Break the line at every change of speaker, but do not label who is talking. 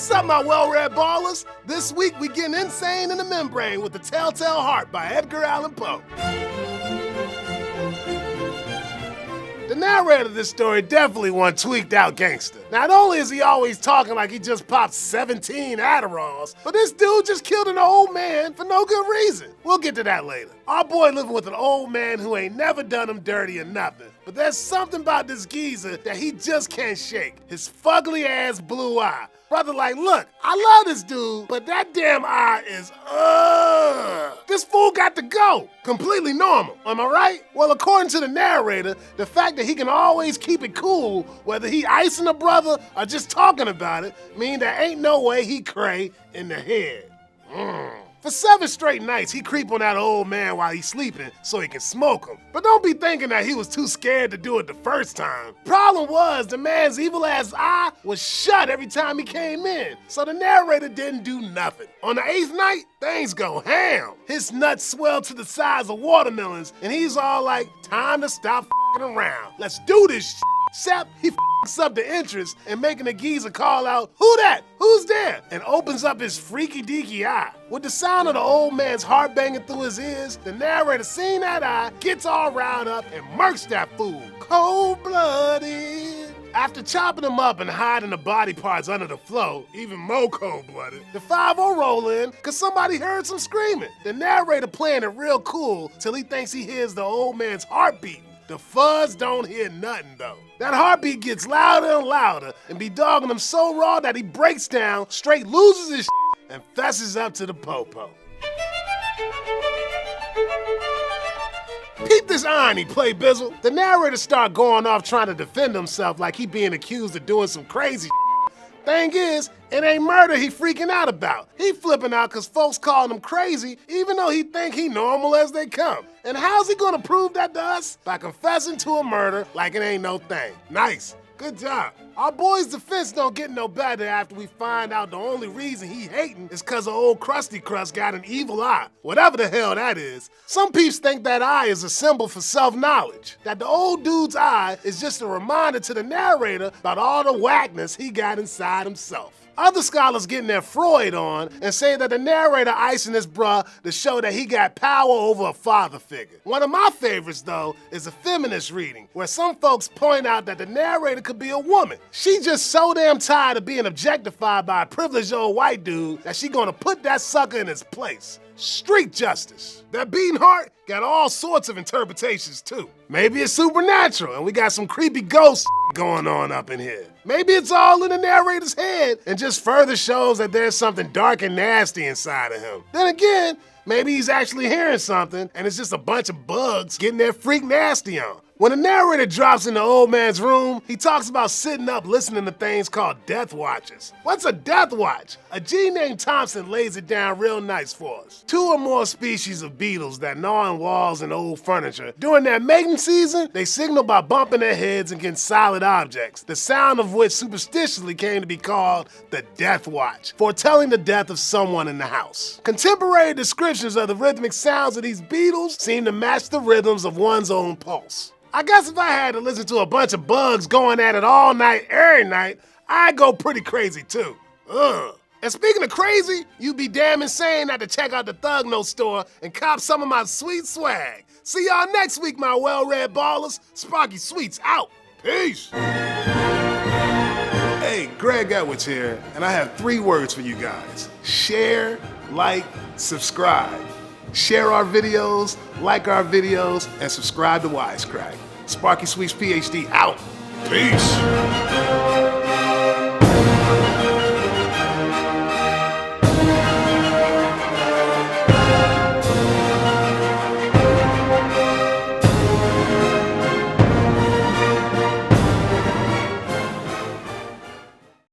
What's up, my well-read ballers? This week we getting insane in the membrane with The Telltale Heart by Edgar Allen Poe. The narrator of this story definitely one tweaked out gangster. Not only is he always talking like he just popped 17 Adderalls, but this dude just killed an old man for no good reason. We'll get to that later. Our boy living with an old man who ain't never done him dirty or nothing. But there's something about this geezer that he just can't shake. His fugly ass blue eye. Brother like, look, I love this dude, but that damn eye is, This fool got to go. Completely normal, am I right? Well, according to the narrator, the fact that he can always keep it cool, whether he icing a brother or just talking about it, mean there ain't no way he cray in the head. For 7 straight nights, he creep on that old man while he's sleeping so he can smoke him. But don't be thinking that he was too scared to do it the first time. Problem was, the man's evil ass eye was shut every time he came in, so the narrator didn't do nothing. On the 8th night, things go ham. His nuts swell to the size of watermelons, and he's all like, time to stop f***ing around. Let's do this shit. Except he f***s up the entrance and making the geezer call out, who that? Who's there? And opens up his freaky deaky eye. With the sound of the old man's heart banging through his ears, the narrator seeing that eye, gets all riled up and murks that fool. Cold-blooded. After chopping him up and hiding the body parts under the floor, even more cold-blooded, the 5-0 roll in cause somebody heard some screaming. The narrator playing it real cool till he thinks he hears the old man's heart beating. The fuzz don't hear nothing though. That heartbeat gets louder and louder and be dogging him so raw that he breaks down, straight loses his and fesses up to the po-po. Peep this irony, Play Bizzle. The narrator start going off trying to defend himself like he being accused of doing some crazy Thing is, it ain't murder he freaking out about. He flipping out cause folks calling him crazy even though he think he normal as they come. And how's he gonna prove that to us? By confessing to a murder like it ain't no thing. Nice. Good job. Our boy's defense don't get no better after we find out the only reason he hating is cause of old Krusty Krust got an evil eye. Whatever the hell that is. Some peeps think that eye is a symbol for self-knowledge. That the old dude's eye is just a reminder to the narrator about all the whackness he got inside himself. Other scholars getting their Freud on and say that the narrator icing this bruh to show that he got power over a father figure. One of my favorites though is a feminist reading where some folks point out that the narrator could be a woman. She just so damn tired of being objectified by a privileged old white dude that she gonna put that sucker in his place. Street justice. That beating heart got all sorts of interpretations too. Maybe it's supernatural and we got some creepy ghosts going on up in here. Maybe it's all in the narrator's head and just further shows that there's something dark and nasty inside of him. Then again, maybe he's actually hearing something and it's just a bunch of bugs getting their freak nasty on. When the narrator drops in the old man's room, he talks about sitting up listening to things called death watches. What's a death watch? A G named Thompson lays it down real nice for us. 2 or more species of beetles that gnaw on walls and old furniture. During their mating season, they signal by bumping their heads against solid objects, the sound of which superstitiously came to be called the death watch, foretelling the death of someone in the house. Contemporary descriptions of the rhythmic sounds of these beetles seem to match the rhythms of one's own pulse. I guess if I had to listen to a bunch of bugs going at it all night, every night, I'd go pretty crazy too. Ugh. And speaking of crazy, you'd be damn insane not to check out the Thug No store and cop some of my sweet swag. See y'all next week, my well-read ballers. Sparky Sweets out. Peace. Hey, Greg Edwards here, and I have 3 words for you guys. Share, like, subscribe. Share our videos, like our videos, and subscribe to Wisecrack. Sparky Sweets PhD out. Peace.